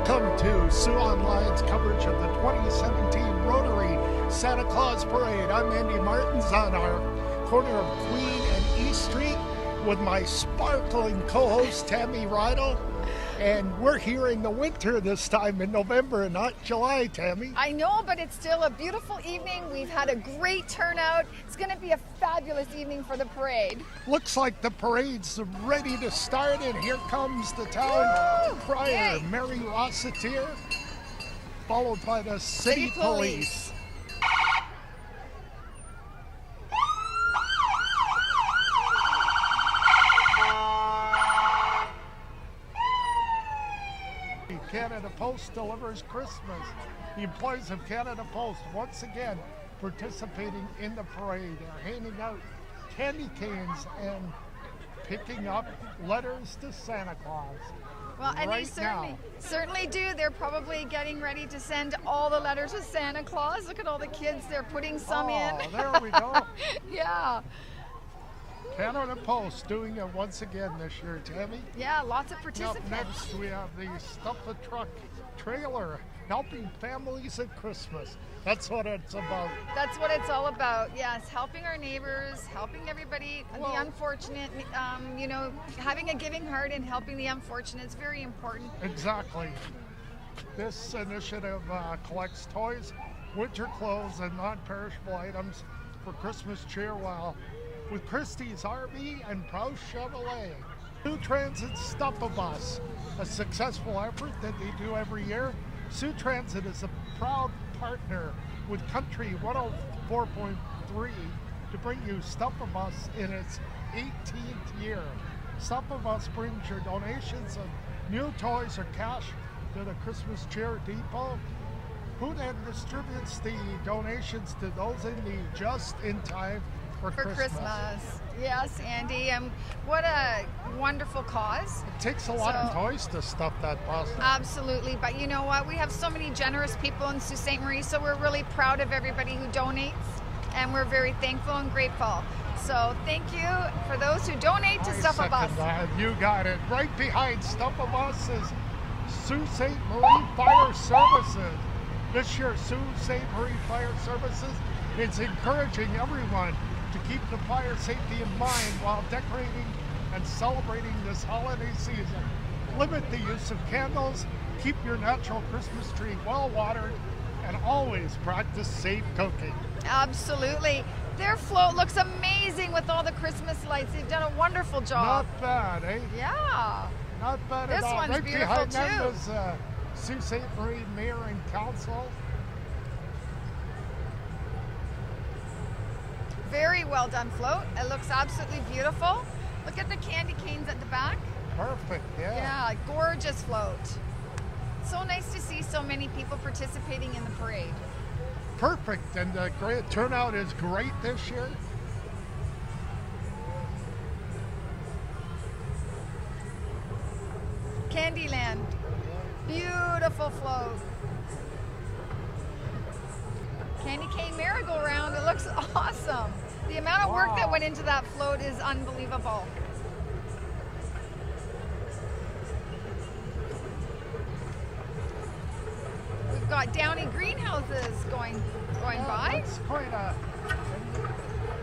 Welcome to Sioux Online's coverage of the 2017 Rotary Santa Claus Parade. I'm Andy Martins on our corner of Queen and East Street with my sparkling co-host Tammy Rydell. And we're here in the winter this time in November and not July, Tammy. I know, but it's still a beautiful evening. We've had a great turnout. It's going to be a fabulous evening for the parade. Looks like the parade's ready to start, and here comes the town crier, Mary Rossetier, followed by the city police. Canada Post delivers Christmas. The employees of Canada Post once again participating in the parade. They're handing out candy canes and picking up letters to Santa Claus. Well, and they certainly do. They're probably getting ready to send all the letters to Santa Claus. Look at all the kids. They're putting some in. Oh, there we go. Yeah. Canada Post doing it once again this year, Tammy. Yeah, lots of participants. Up next, we have the Stuff the Truck trailer helping families at Christmas. That's what it's about. That's what it's all about. Yes, helping our neighbors, helping everybody, the unfortunate. Having a giving heart and helping the unfortunate is very important. Exactly. This initiative collects toys, winter clothes, and non-perishable items for Christmas cheer with Christie's RV and Prowse Chevrolet. Sioux Transit Stuff-A-Bus, a successful effort that they do every year. Sioux Transit is a proud partner with Country 104.3 to bring you Stuff-A-Bus in its 18th year. Stuff-A-Bus brings your donations of new toys or cash to the Christmas Cheer Depot, who then distributes the donations to those in need just in time for Christmas. Yes, Andy, and what a wonderful cause. It takes a lot of toys to stuff that bus. Absolutely, but you know what? We have so many generous people in Sault Ste. Marie, so we're really proud of everybody who donates, and we're very thankful and grateful. So thank you for those who donate to Stuff-A-Bus. You got it. Right behind Stuff-A-Bus is Sault Ste. Marie Fire Services. This year, Sault Ste. Marie Fire Services is encouraging everyone to keep the fire safety in mind while decorating and celebrating this holiday season. Limit the use of candles, keep your natural Christmas tree well watered, and always practice safe cooking. Absolutely. Their float looks amazing with all the Christmas lights. They've done a wonderful job. Not bad, eh? Yeah. Not bad this at all. One's right beautiful behind too. them is Sault Ste. Marie Mayor and Council. Very well done float. It looks absolutely beautiful. Look at the candy canes at the back. Perfect, yeah. Yeah, gorgeous float. So nice to see so many people participating in the parade. Perfect, and the great turnout is great this year. Candyland, beautiful float. Candy cane merry-go-round, it looks awesome. The amount of work that went into that float is unbelievable. We've got downy greenhouses going by. That's quite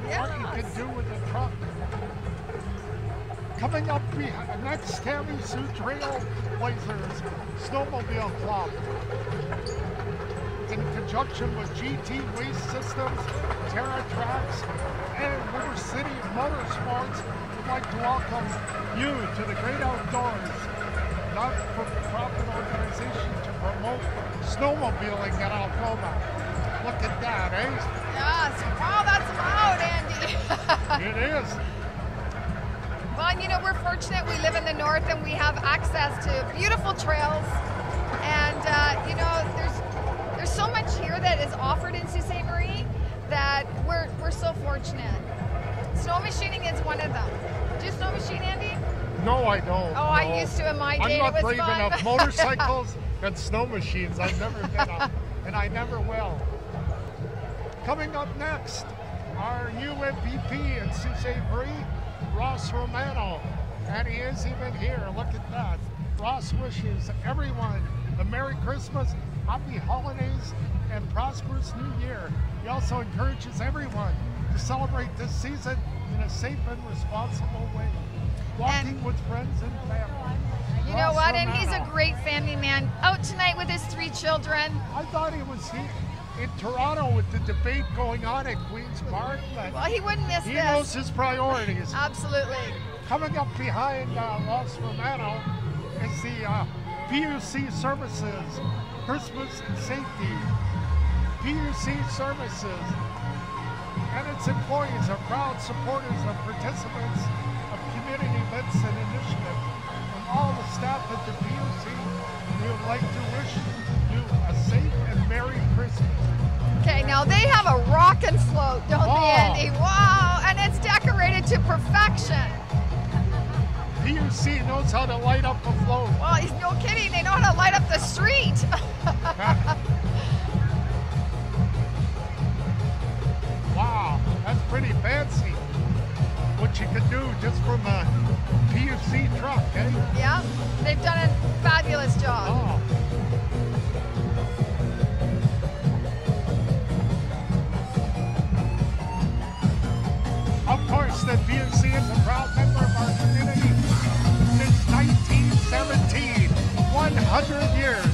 what you can do with a truck. Coming up next, Tammy, Sioux Trailblazers Snowmobile Club. In conjunction with GT Waste Systems, Terra Tracks, and River City Motorsports, would like to welcome you to the great outdoors, not-for-profit organization to promote snowmobiling in Algoma. Look at that, eh? Yes, wow, that's loud, Andy. It is. Well, you know, we're fortunate. We live in the north and we have access to beautiful trails. And, there's so much here that is offered in Sault Ste. Marie that we're so fortunate. Snow machining is one of them. Do you snow machine, Andy? No, I don't. Oh, I used to in my day. I'm not it was brave fun. enough. Motorcycles and snow machines, I've never been on, and I never will. Coming up next, our new MVP in Sault Ste. Marie, Ross Romano. And he is even here. Look at that. Ross wishes everyone a Merry Christmas, Happy Holidays, and prosperous New Year. He also encourages everyone to celebrate this season in a safe and responsible way, walking with friends and family. You know what? And he's a great family man. Out tonight with his 3 children. I thought he was in Toronto with the debate going on at Queen's Park, but Well, he wouldn't miss he this. knows his priorities. Absolutely. Coming up behind Los Romano is the PUC Services, Christmas and Safety. PUC Services and its employees are proud supporters and participants of community events and initiatives. And all the staff at the PUC, we would like to wish you a safe and Merry Christmas. Okay, now they have a rockin' float, don't they, Andy? Wow, and it's decorated to perfection. PUC knows how to light up a float. Well, he's no kidding. They know how to light up the street. Wow, that's pretty fancy. What you can do just from a PUC truck, eh? Yeah, they've done a fabulous job. Oh. Of course, the PUC is a proud member of our community since 1917, 100 years.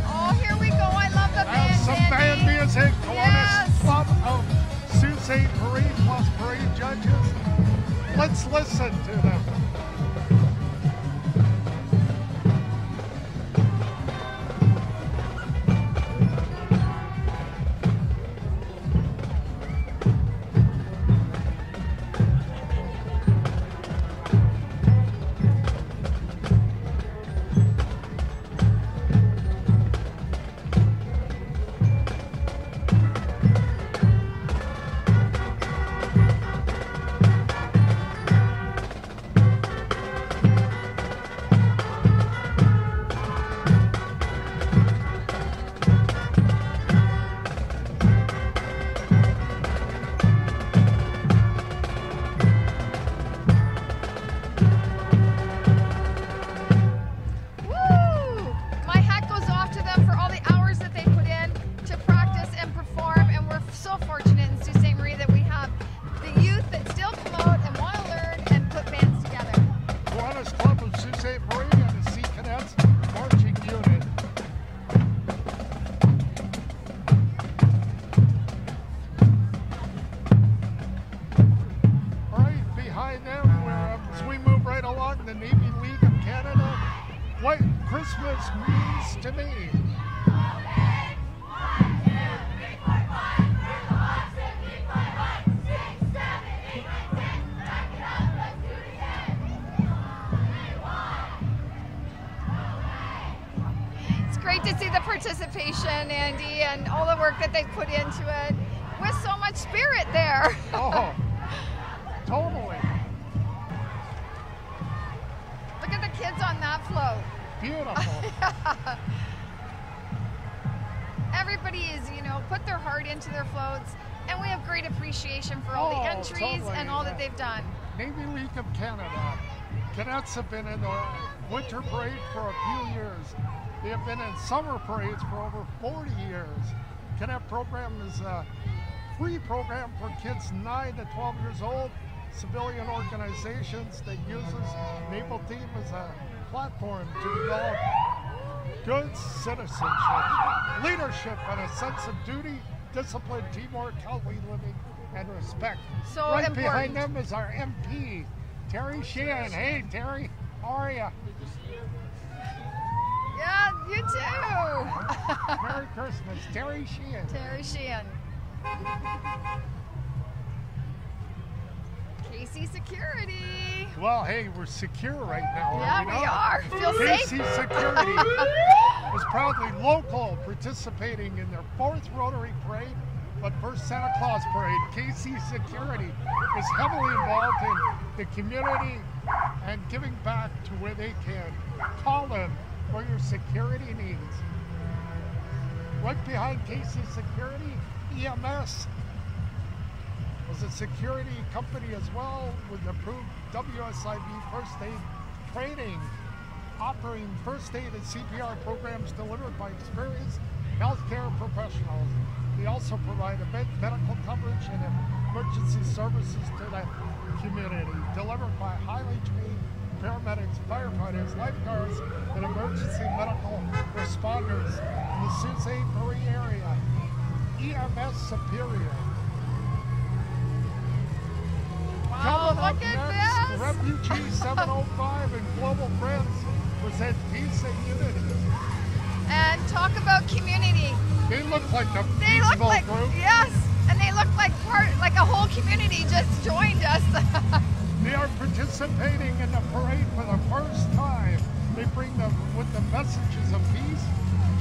Oh, here we go. I love the band. Have some band Andy. music. Yes. Kiwanis Club of Sault Ste. Marie plus parade judges. Let's listen to them. What Christmas means to me. It's great to see the participation, Andy, and all the work that they put into it with so much spirit there. Oh, totally. Look at the kids on that float. Beautiful. Everybody is, put their heart into their floats, and we have great appreciation for all the entries totally. and all that they've done. Navy League of Canada. Cadets have been in the winter parade for a few years. They have been in summer parades for over 40 years. Cadet program is a free program for kids 9 to 12 years old. Civilian organizations that uses Naval Team as a platform to develop good citizenship, leadership, and a sense of duty, discipline, teamwork, healthy living, and respect. So right important. Behind them is our MP, Terry Sheehan. Hey, Terry, how are you? Yeah, you too. Merry Christmas, Terry Sheehan. Terry Sheehan. KC Security. Well, hey, we're secure right now. Yeah, we are. Feel safe. KC Security is proudly local, participating in their 4th Rotary Parade, but first Santa Claus Parade. KC Security is heavily involved in the community and giving back to where they can. Call them for your security needs. Right behind KC Security, EMS. is a security company as well with approved WSIB first aid training, offering first aid and CPR programs delivered by experienced healthcare professionals. They also provide event medical coverage and emergency services to the community, delivered by highly trained paramedics, firefighters, lifeguards, and emergency medical responders in the Sault Ste. Marie area. EMS Superior. Wow, Coming up look at next, this. Refugee 705 and Global Friends present Peace and Unity. And talk about community. They look like a They look peaceful like, group. yes, and they look like a whole community just joined us. They are participating in the parade for the first time. They bring them with the messages of peace,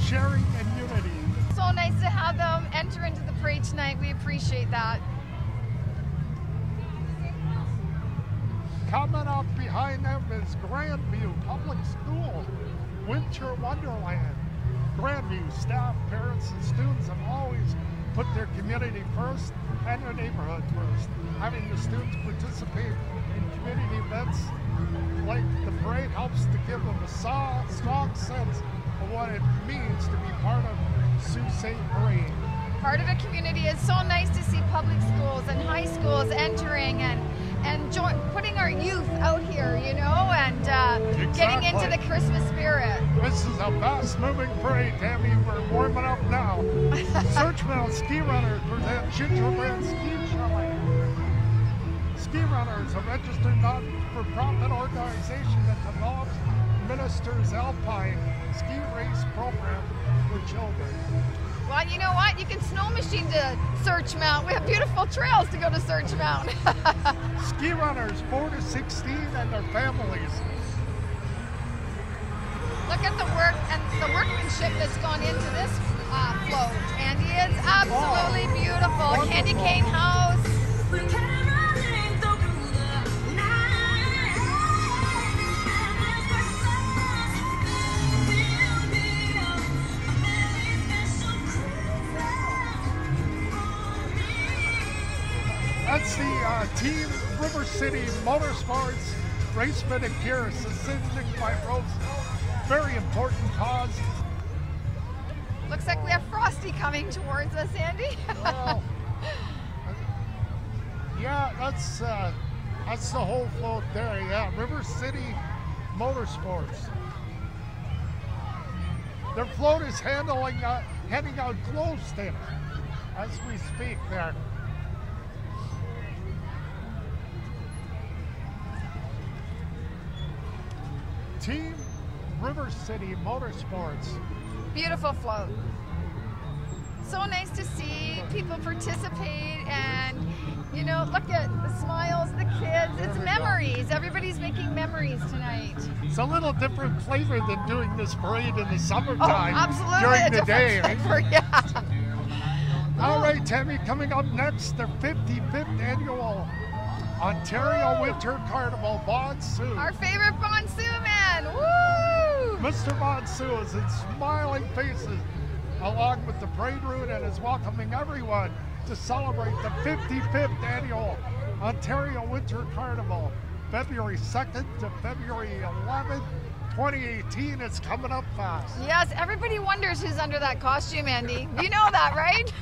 sharing, and unity. So nice to have them enter into the parade tonight. We appreciate that. Coming up behind them is Grandview Public School, Winter Wonderland. Grandview staff, parents, and students have always put their community first and their neighborhood first. Having the students participate in community events like the parade helps to give them a strong sense of what it means to be part of Sault Ste. Marie. Part of a community. It's so nice to see public schools and high schools entering and putting our youth out here, you know, and getting into the Christmas spirit. This is a fast-moving parade, Tammy. We're warming up now. Searchville Ski Runners present Gingerbread Ski Chalet. Ski Runners, a registered not-for-profit organization that develops and ministers alpine ski race program for children. Well, you know what? You can snow machine to Search Mount. We have beautiful trails to go to Search Mount. Ski runners 4 to 16 and their families. Look at the work and the workmanship that's gone into this float, Andy. It's absolutely beautiful. Wonderful. Candy cane house. That's the Team River City Motorsports Raceman and Gear Cystic Fibrosis. Very important cause. Looks like we have Frosty coming towards us, Andy. Well, yeah, that's the whole float there. Yeah, River City Motorsports. Their float is handing out glow sticks as we speak there. Team River City Motorsports. Beautiful float. So nice to see people participate and, you know, look at the smiles, the kids. It's memories. Everybody's making memories tonight. It's a little different flavor than doing this parade in the summertime Absolutely. during the day. Right? Flavor, yeah. All right, Tammy, coming up next, the 55th annual Ontario Winter Carnival Bonsu. Our favorite Bonsu man. Woo! Mr. Bonsu is in smiling faces along with the parade route and is welcoming everyone to celebrate the 55th annual Ontario Winter Carnival, February 2nd to February 11th, 2018. It's coming up fast. Yes, everybody wonders who's under that costume, Andy. You know that, right?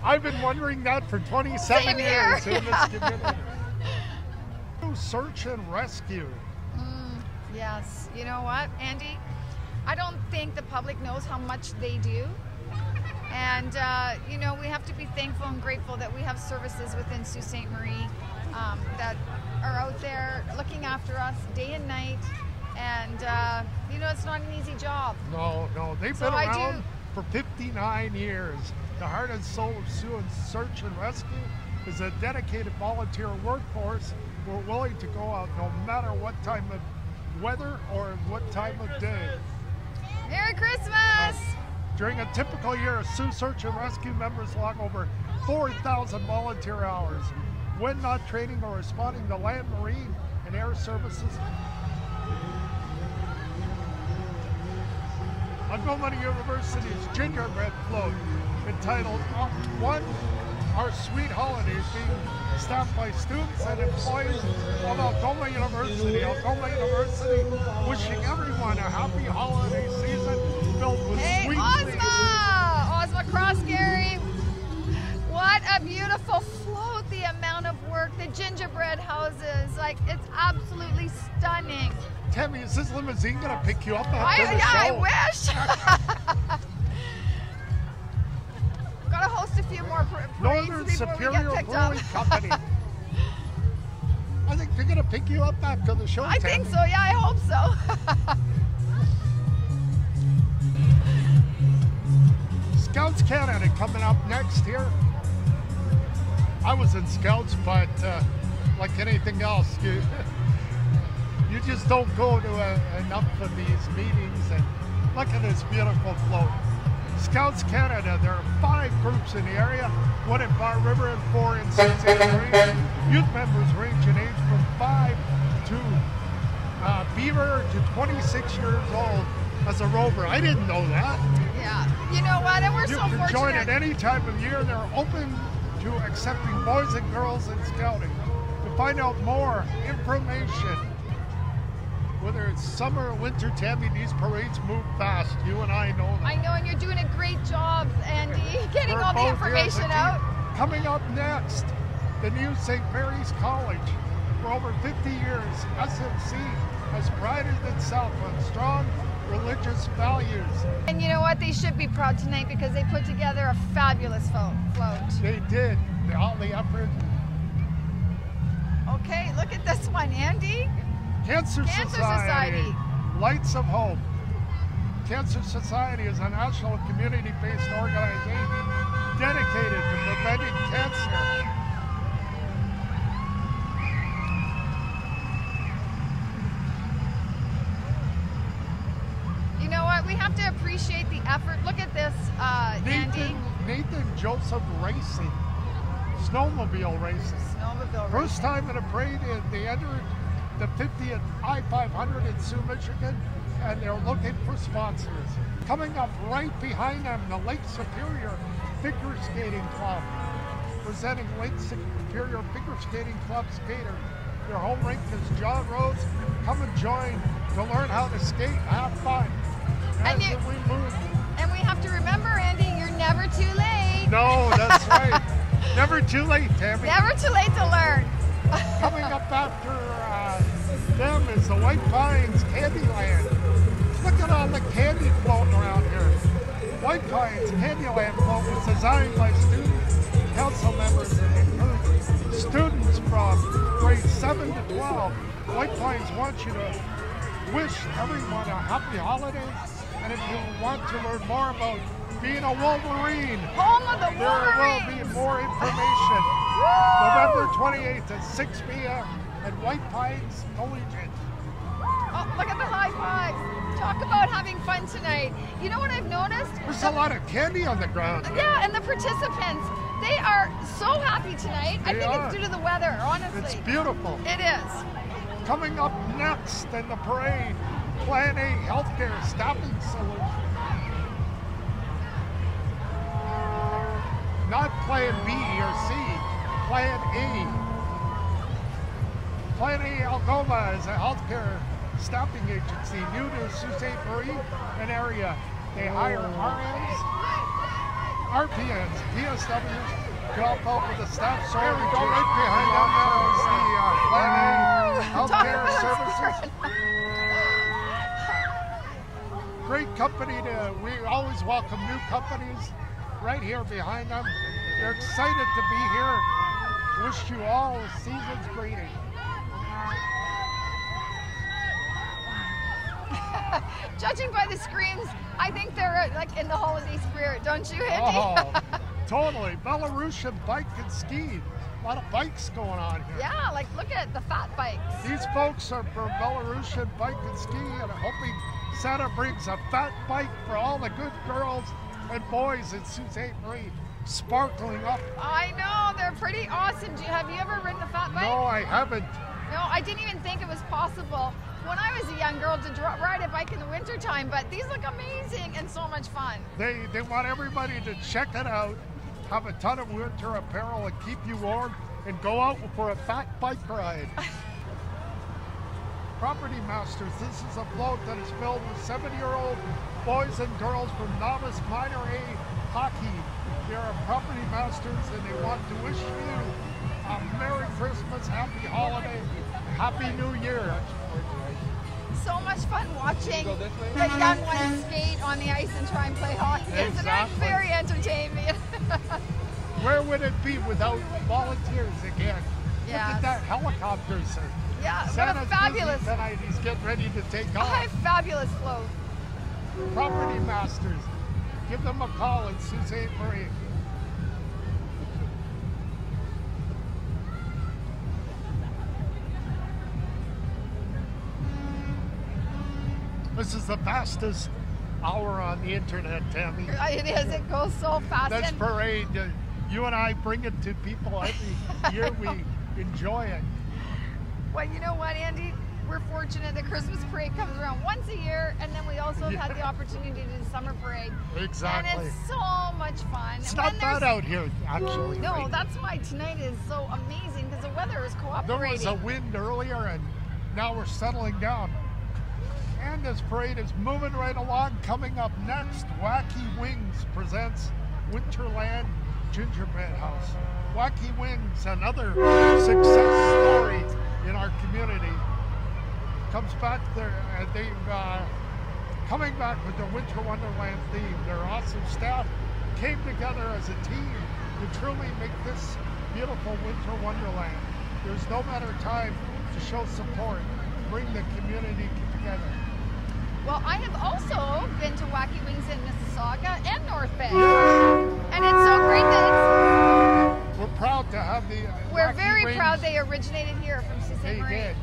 I've been wondering that for 27 Same years here. in this community. Search and rescue. Yes. You know what, Andy? I don't think the public knows how much they do. And, you know, we have to be thankful and grateful that we have services within Sault Ste. Marie that are out there looking after us day and night. And, you know, it's not an easy job. No, they've So been I around for 59 years. The heart and soul of Sioux Search and Rescue is a dedicated volunteer workforce. We're willing to go out no matter what time of weather or what time of day. Merry Christmas! During a typical year, Sioux Search and Rescue members log over 4,000 volunteer hours. When not training or responding to land, marine, and air services, Montgomery University's Gingerbread Float, entitled One our sweet holidays being staffed by students and employees of Algoma University. Algoma University wishing everyone a happy holiday season filled with sweet things. Ozma Cross, Gary. What a beautiful float, the amount of work, the gingerbread houses, like it's absolutely stunning. Tammy, is this limousine going to pick you up after the show? I wish. Got to host a few more parades Northern before Superior we get picked up. Brewing Company. I think they're going to pick you up after the show, I Tammy. think so, yeah, I hope so. Scouts Canada coming up next here. I was in Scouts, but like anything else, you just don't go to enough of these meetings. And look at this beautiful float. Scouts Canada, there are 5 groups in the area, 1 in Bar River and 4 in Sault Ste. Marie. Youth members range in age from 5 to Beaver to 26 years old as a rover. I didn't know that. Yeah, you know what, and we're You so can fortunate. join at any time of year. They're open to accepting boys and girls in scouting. To find out more information, whether it's summer or winter, Tammy, these parades move fast. You and I know that. I know, and you're doing a great job, Andy, getting We're all the both here as a information team. out. Coming up next, the new St. Mary's College. For over 50 years, SMC has prided itself on strong religious values. And you know what? They should be proud tonight because they put together a fabulous float. They did. All the effort. Okay, look at this one, Andy. Cancer Society. Lights of Hope. Cancer Society is a national community-based organization dedicated to preventing cancer. You know what? We have to appreciate the effort. Look at this, Andy. Nathan Joseph Racing. Snowmobile racing. Snowmobile First time in a parade, they entered the 50th I-500 in Sioux, Michigan, and they're looking for sponsors. Coming up right behind them, the Lake Superior Figure Skating Club, presenting Lake Superior Figure Skating Club skaters. Their home rink is John Rhodes. Come and join to learn how to skate, have fun. As we move. And we have to remember, Andy, you're never too late. No, that's right. Never too late, Tammy. Never too late to learn. Coming up after them is the White Pines Candyland. Look at all the candy floating around here. White Pines Candyland float was designed by students, council members, and includes students from grades 7 to 12. White Pines wants you to wish everyone a happy holiday. And if you want to learn more about being a Wolverine, Home of the there will Wolverines. be more information. November 28th at 6 p.m. at White Pines Collegiate. Oh, look at the high fives. Talk about having fun tonight. You know what I've noticed? There's a lot of candy on the ground here. Yeah, and the participants, they are so happy tonight. I They think are. it's due to the weather, honestly. It's beautiful. It is. Coming up next in the parade, Plan A Healthcare Staffing Solution. Not Plan B or C, Plan A. Plan A Algoma is a healthcare staffing agency new to Sault Ste. Marie and area. They hire RNs, RPNs, PSWs to help out with the staff. So here we go, right behind them now is the Plan A Healthcare Services. Great company we always welcome new companies right here behind them. They're excited to be here. Wish you all a season's greeting. Judging by the screams, I think they're like in the holiday spirit, don't you, Andy? Oh, totally. Belarusian bike and ski. A lot of bikes going on here. Yeah, like look at the fat bikes. These folks are from Belarusian bike and ski and hoping Santa brings a fat bike for all the good girls and boys in Sault Ste. Marie, sparkling up. I know, they're pretty awesome. Have you ever ridden a fat bike? No, I haven't. No, I didn't even think it was possible when I was a young girl to ride a bike in the wintertime, but these look amazing and so much fun. They want everybody to check it out have a ton of winter apparel and keep you warm, and go out for a fat bike ride. Property Masters, this is a float that is filled with 70-year-old boys and girls from novice minor A hockey. They are Property Masters and they want to wish you a Merry Christmas, Happy Holiday, Happy New Year. So much fun watching the young ones skate on the ice and try and play hockey. Isn't it very entertaining? Where would it be without volunteers again? Yeah. Look at that helicopter, sir. Yeah, Santa's what a fabulous busy tonight. He's getting ready to take off. A fabulous float. Property Masters, give them a call in Sault Ste. Marie. This is the fastest hour on the internet, Tammy. It is. It goes so fast. This parade, you and I bring it to people every year. We enjoy it. Well, you know what, Andy? We're fortunate the Christmas parade comes around once a year, and then we also have had the opportunity to do the summer parade. Exactly. And it's so much fun. It's not bad out here, actually. No, right? That's why tonight is so amazing, because the weather is cooperating. There was a wind earlier, and now we're settling down. And this parade is moving right along. Coming up next, Wacky Wings presents Winterland Gingerbread House. Wacky Wings, another success story in our community, comes back there. They've coming back with their Winter Wonderland theme. Their awesome staff came together as a team to truly make this beautiful Winter Wonderland. There's no better time to show support, bring the community together. Well, I have also been to Wacky Wings in Mississauga and North Bay. Yes. And it's so great that we're proud to have the we're Wacky very Wings. Proud they originated here from Sault Ste. Marie. They did,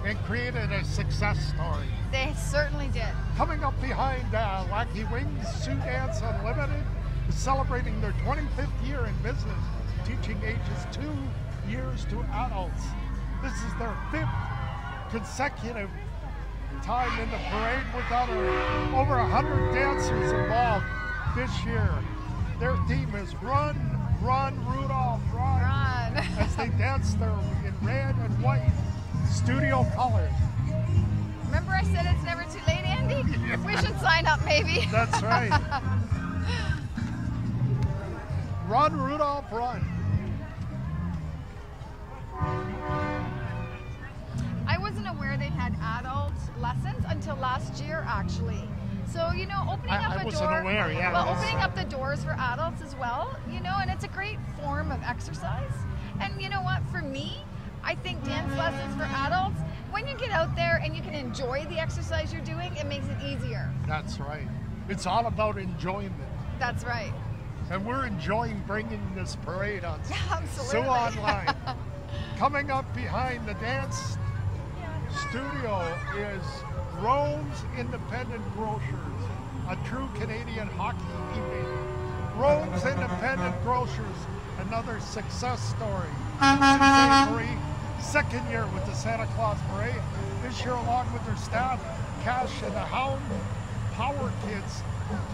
and created a success story. They certainly did. Coming up behind Wacky Wings, Sioux Dance Unlimited is celebrating their 25th year in business, teaching ages 2 years to adults. This is their 5th consecutive time in the parade with over 100 dancers involved this year. Their theme is Run, Run, Rudolph, Run. As they dance in red and white studio colors. Remember I said it's never too late, Andy? Yeah. We should sign up maybe. That's right. Run, Rudolph, run. I wasn't aware they'd had adult lessons until last year, actually. So, you know, opening up a wasn't door. aware, yeah. Well, opening up the doors for adults as well, you know, and it's a great form of exercise. And you know what, for me, I think dance lessons for adults, when you get out there and you can enjoy the exercise you're doing, it makes it easier. That's right. It's all about enjoyment. That's right. And we're enjoying bringing this parade on Absolutely. Sioux Online. Coming up behind the dance studio is Rome's Independent Grocers, a true Canadian hockey evening. Rome's Independent Grocers, another success story. Sault Ste. Marie, 2nd year with the Santa Claus Parade. This year, along with their staff, Cash and the Hound Power Kids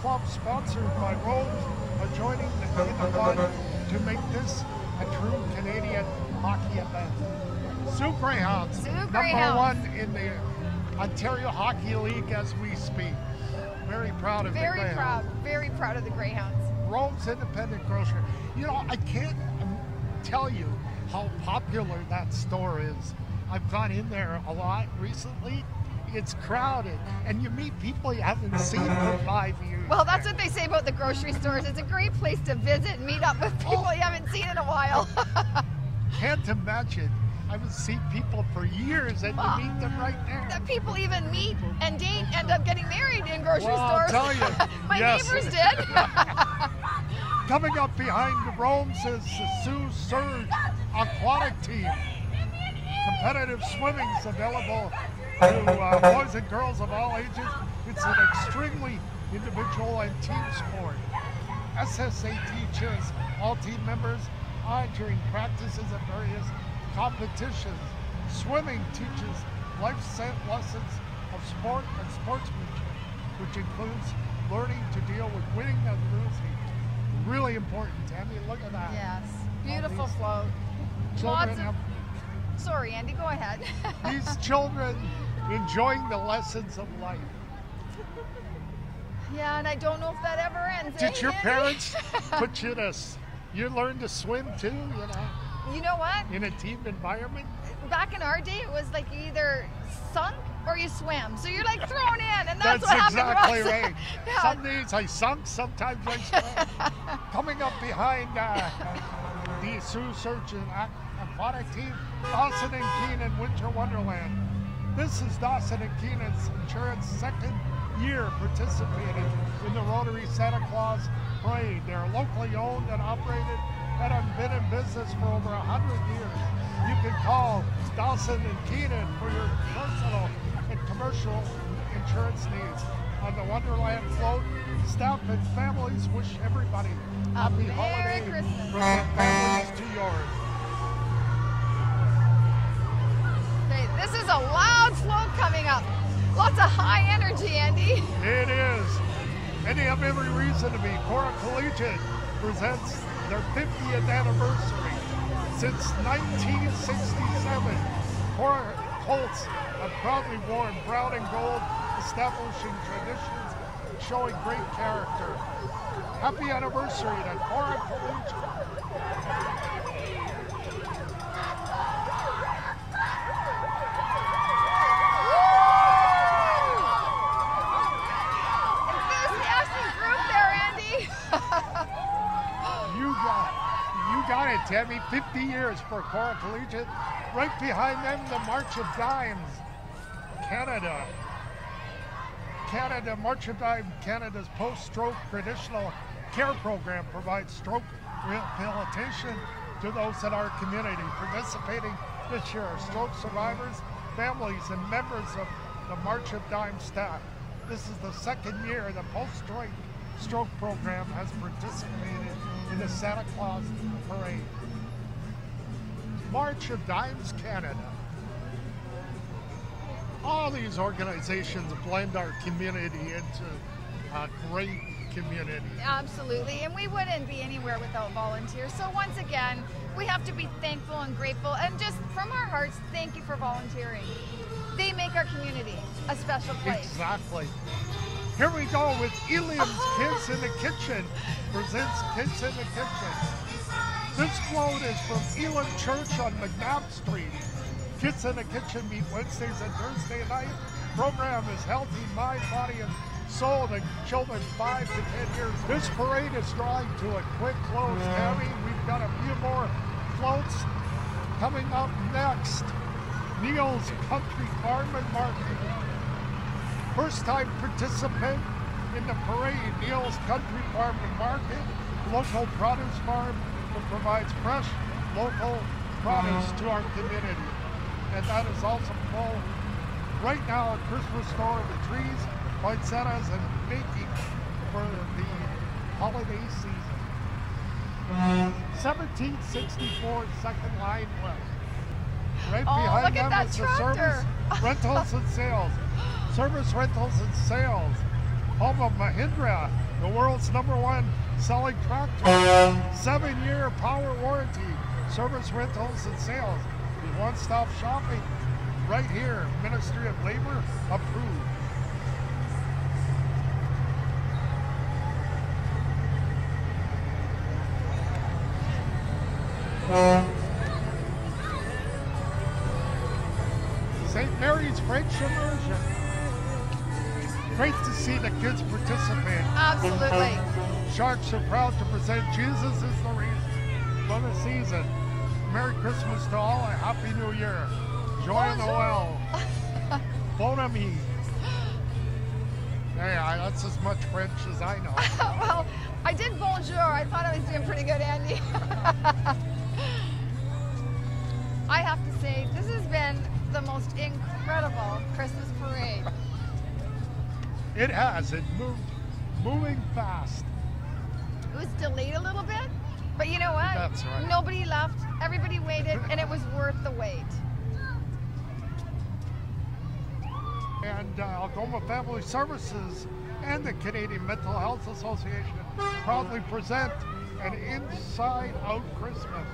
Club, sponsored by Rome's, are joining in the fun to make this a true Canadian hockey event. Sioux Greyhounds, number 1 in the Ontario Hockey League as we speak. Very proud of the Greyhounds. Very proud of the Greyhounds. Rome's Independent Grocer. You know, I can't tell you how popular that store is. I've gone in there a lot recently. It's crowded, and you meet people you haven't seen for 5 years. Well, that's what they say about the grocery stores. It's a great place to visit and meet up with people you haven't seen in a while. Can't imagine. I haven't seen people for years, and you meet them right there. That people even meet and date, end up getting married in grocery stores. I'll tell you. My neighbors did. Coming up behind the Rome's is the Sioux Surge Aquatic Team. Competitive swimming is available to boys and girls of all ages. It's an extremely individual and team sport. SSA teaches all team members during practices at various competitions. Swimming teaches life lessons of sport and sportsmanship, which includes learning to deal with winning and losing. really important. Tammy, look at that. Yes, beautiful these float. Children Lots of, have sorry, Andy, go ahead. these children enjoying the lessons of life. Yeah, and I don't know if that ever ends. Did your Andy? parents put you to, you learned to swim too, You know what? in a team environment? Back in our day, it was like you either sunk or you swam. So you're like thrown in, and that's That's what happened exactly to us. right. Yeah. Some days I sunk, sometimes I swam. Coming up behind the Sioux Search and Aquatic team, Dawson and Keenan Winter Wonderland. This is Dawson and Keenan's insurance second year participating in the Rotary Santa Claus Parade. They're locally owned and operated and have been in business for over 100 years. You can call Dawson and Keenan for your personal and commercial insurance needs. On the Wonderland float, staff and families wish everybody happy Merry holiday Christmas. from their families to yours. Okay, this is a loud float coming up. Lots of high energy, Andy. It is. And they have every reason to be. Cora Collegiate presents their 50th anniversary. Since 1967, Cora Colts have proudly worn brown and gold, establishing traditions, showing great character. Happy anniversary to Cora Collegiate. Enthusiastic group there, Andy. You got it, Tammy. 50 years for Cora Collegiate. Right behind them, the March of Dimes, Canada. March of Dimes Canada's post-stroke traditional care program provides stroke rehabilitation to those in our community. Participating this year are stroke survivors, families, and members of the March of Dimes staff. This is the second year the post-stroke program has participated in the Santa Claus Parade. March of Dimes Canada. All these organizations blend our community into a great community. Absolutely, and we wouldn't be anywhere without volunteers. So once again, we have to be thankful and grateful, and just from our hearts, thank you for volunteering. They make our community a special place. Exactly. Here we go with Eliam's Kids in the Kitchen. Presents Kids in the Kitchen. This float is from Elam Church on McNabb Street. Kids in the Kitchen meet Wednesdays and Thursday night. Program is Healthy Mind, Body, and Soul to children 5 to 10 years. This parade is drawing to a quick close, Tammy. We've got a few more floats coming up next. Neil's Country Farm and Market. First time participant in the parade, Neil's Country Farm and Market, local produce farm that provides fresh local produce to our community. And that is also full right now at Christmas store of the trees, poinsettias, and baking for the holiday season. 1764 second line west. Right behind look at them that is the tractor. Service Rentals and Sales. Service Rentals and Sales. Home of Mahindra, the world's #1 selling tractor. 7-year power warranty. Service Rentals and Sales. One-stop shopping right here. Ministry of Labor approved. St. Mary's French Immersion. Great to see the kids participate. Absolutely. Sharks are proud to present Jesus is the reason for the season. Merry Christmas to all, a Happy New Year. Joyeux Noël. Bon ami. Hey, that's as much French as I know. Well, I did bonjour. I thought I was doing pretty good, Andy. I have to say, this has been the most incredible Christmas parade. It has. It moving fast. It was delayed a little bit, but you know what? That's right. Nobody left. Everybody waited, and it was worth the wait. And Algoma Family Services and the Canadian Mental Health Association proudly present an Inside Out Christmas.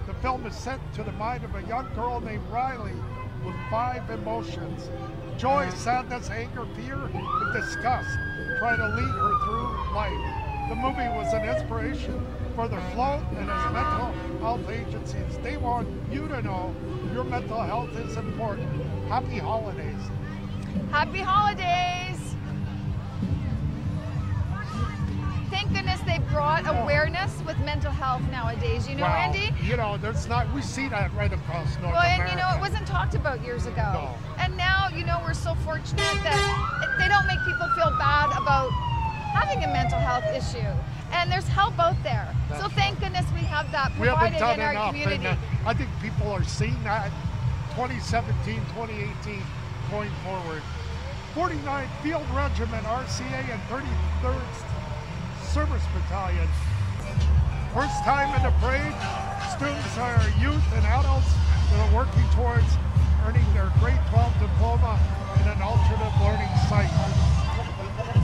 The film is set to the mind of a young girl named Riley with 5 emotions: joy, sadness, anger, fear, and disgust, try to lead her through life. The movie was an inspiration for the Float and its mental health agencies. They want you to know your mental health is important. Happy holidays. Happy holidays. Thank goodness they brought awareness with mental health nowadays. You know, Well, Andy? you know, there's not, we see that right across North Well, America. and you know, it wasn't talked about years ago. No. And now, you know, we're so fortunate that they don't make people feel bad about having a mental health issue. And there's help out there. So thank goodness we have that We haven't provided done in our enough, community. and I think people are seeing that 2017, 2018 going forward. 49th Field Regiment, RCA, and 33rd Service Battalion. First time in the parade, students are youth and adults that are working towards earning their grade 12 diploma in an alternate learning site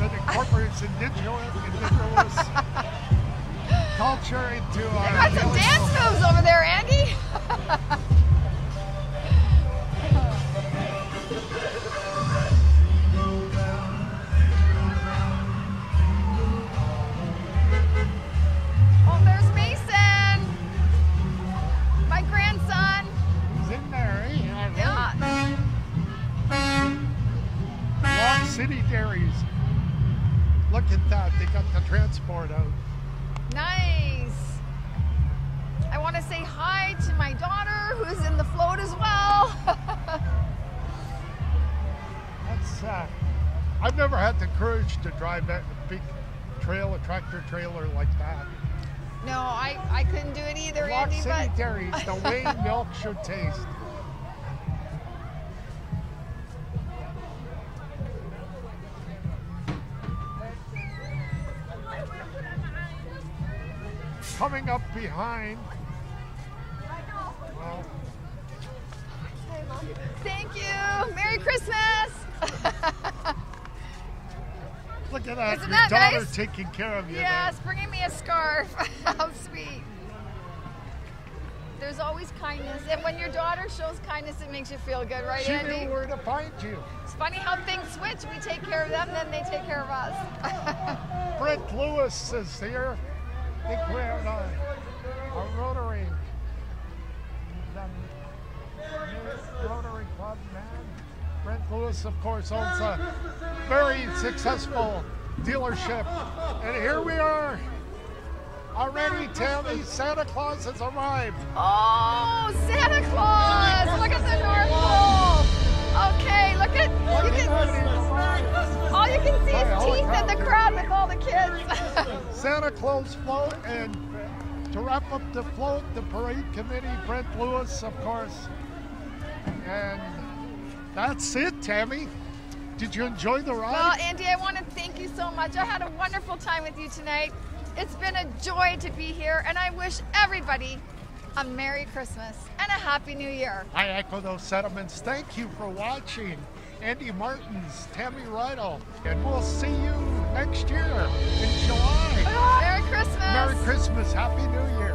that incorporates indigenous culture into our Got some daily dance life. moves over there, Andy. Oh, there's Mason, my grandson. He's in there, eh? Yeah. Rock City Dairies. Look at that, they got the transport out. Nice. I want to say hi to my daughter who's in the float as well. That's I've never had the courage to drive that big trailer, tractor trailer like that. No, I couldn't do it either, Rock Andy, City but Dairies, the way milk should taste. Coming up behind, well, thank you. Merry Christmas. look at that, Isn't your that daughter nice? taking care of you. Yes, bringing me a scarf. How sweet. There's always kindness, and when your daughter shows kindness, it makes you feel good, right, She Andy? knew where to find you. It's funny how things switch. We take care of them, then they take care of us. Brent Lewis is here. I think we're at a Rotary. Rotary Club man. Brent Lewis, of course, owns a very successful dealership. And here we are. Already, Tammy, Santa Claus has arrived. Oh, Santa Claus! Look at the North Pole. Okay, look at all you can see is teeth in the crowd with all the kids. Santa Claus float, and to wrap up the float, the parade committee, Brent Lewis, of course. And that's it, Tammy. Did you enjoy the ride? Well, Andy, I want to thank you so much. I had a wonderful time with you tonight. It's been a joy to be here, and I wish everybody a Merry Christmas and a Happy New Year. I echo those sentiments. Thank you for watching. Andy Martins, Tammy Rydell, and we'll see you next year in July. Merry Christmas. Merry Christmas, Happy New Year.